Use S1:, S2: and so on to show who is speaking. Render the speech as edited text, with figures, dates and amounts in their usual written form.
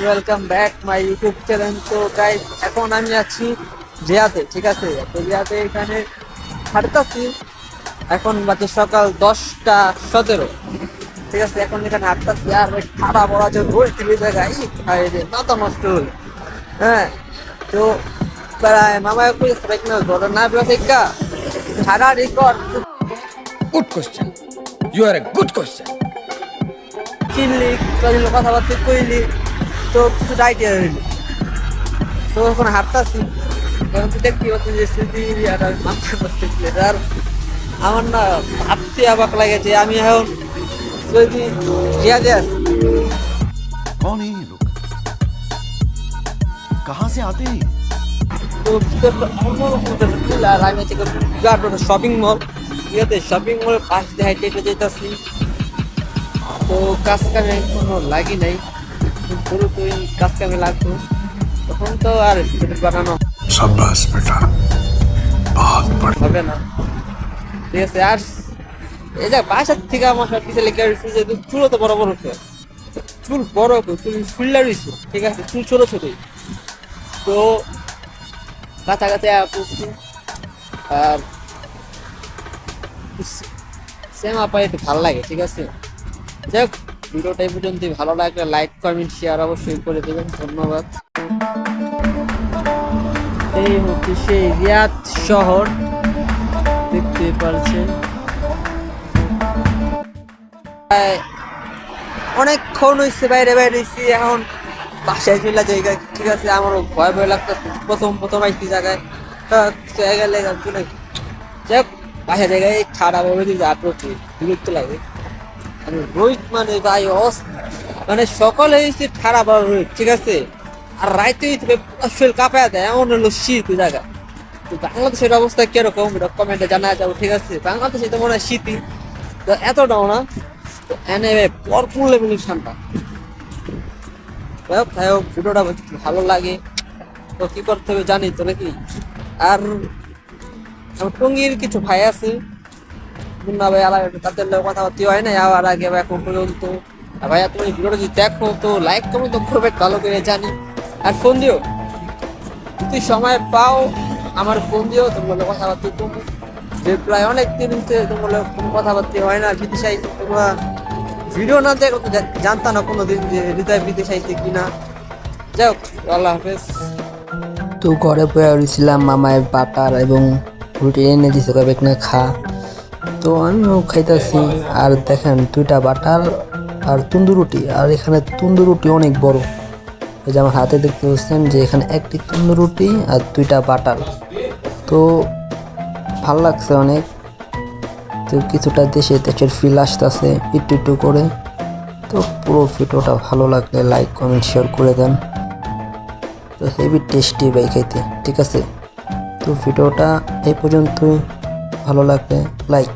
S1: Welcome back my YouTube channel. তো guys, এখন আমি আছি রিয়াতে, ঠিক আছে? তো রিয়াতে এখানে হাঁটতেছি। এখন বাজে সকাল 10টা 17, ঠিক আছে? এখন এখানে হাঁটতেছি আর খারাপ বলা যে রোজ টিভি জায়গায় খাই রে মাথা নষ্ট হল। হ্যাঁ, তো প্রায় মামা কই ঘটনা না বেসিকা সারা record
S2: Good question. You are a good question.
S1: চিনলি কদিন কথাবার্তা কইলি, তো কিছু আইডিয়া হইলি। তো এখন হাঁটতাছি, এখন তো দেখতে পাচ্ছি যে স্মৃতি আর মাথা করতে আর আমার না ভাবতে অবাক লাগে যে আমি এখন যদি রিয়াদে আছি।
S3: कौन है ये लोग? कहाँ से आते हैं?
S1: তো ভিতরটা অন্যরকম ফুল, আর আমি হচ্ছে বিরাট বড় শপিং মল। ঠিক আছে, শপিং মলের পাশ দিয়ে হাইটে হেঁটে যেতেছি। তো কাজ কামে কোনো লাগি নাই, শুরু তো কাজ কামে লাগতো, তখন তো আর ভিডিও বানানো
S4: शाबाश बेटा, बहुत बढ़िया।
S1: হবে না। ঠিক আছে, আর এই যে বাসার থেকে আমার সব কিছু লেগে রয়েছে যে চুলও তো বড় বড় হচ্ছে, চুল বড় চুল ফুল্লা রয়েছে, ঠিক আছে? চুল ছোট ছোটই। তো কাছাকাছি পড়ছি আর সেমা পাই একটু ভালো লাগে, ঠিক আছে? যাই হোক, ভিডিওটা এই পর্যন্তই। ভালো লাগলে লাইক কমেন্ট শেয়ার অবশ্যই করে দেবেন, ধন্যবাদ। এই হচ্ছে সেই রিয়াদ শহর, দেখতে পারছেন। অনেকক্ষণ হয়েছে বাইরে বাইরে হয়েছি, এখন বাসায় চলে জায়গায়, ঠিক আছে? আমারও ভয় ভয় লাগতেছে, প্রথম প্রথম আইসি জায়গায় গেলে যাই হোক, বাসায় জায়গায় ছাড়া বলে দিতে আটকে বিরক্ত লাগে। মানে রোহিত মানে ভাই মানে সকালে হয়েছে ঠাড়া বড় রোহিত, ঠিক আছে? আর রাইতে শরীর কাঁপায় দেয়, এমন হলো শীত জায়গা। তো বাংলাদেশের অবস্থা কিরকম এটা কমেন্টে জানা যাবো, ঠিক আছে? বাংলাদেশে তো মনে হয় শীতই, তো এতটাও না, তো এনে ভরপুর লেভেলের ঠান্ডা। যাই হোক, ভিডিওটা ভালো লাগে তো কি করতে হবে জানি তো নাকি। আর আমার টঙ্গির কিছু ভাই আছে, মুন্না ভাই আলাদা, তাদের লোক কথাবার্তা হয় না আর আগে এখন পর্যন্ত। ভাইয়া, তুমি ভিডিওটা যদি দেখো তো লাইক কমেন্ট তো করবে, ভালো করে জানি। আর ফোন দিও যদি সময় পাও, আমার ফোন দিও, তোমার কথাবার্তা করবো। যে প্রায় অনেক দিন হচ্ছে তোমার কোনো কথাবার্তা হয় না, বিদেশে আইসে তোমরা ভিডিও না দেখো তো জানতাম না কোনোদিন যে হৃদয় বিদেশে আইসে কিনা। যাই হোক, আল্লাহ হাফেজ।
S5: তো ঘরে বয়ে রয়েছিলাম, মামায় বাটার এবং রুটি এনে দিছে, কবে না খা। তো আমিও খাইতেছি, আর দেখেন 2টা বাটার আর তন্দুর রুটি, আর এখানে তন্দুর রুটি অনেক বড়। এই যে আমার হাতে দেখতে পাচ্ছেন যে এখানে একটি তন্দুর রুটি আর 2টা বাটার। তো ভাল লাগছে অনেক। তো কিছুটা দেশের ফিল আসতেছে একটু একটু করে। তো পুরো ভিডিওটা ভালো লাগলে লাইক কমেন্ট শেয়ার করে দেন। তো হেভি টেস্টি ভাই খাইতে, ঠিক আছে? তো ভিডিওটা এই পর্যন্তই, ভালো লাগলে লাইক।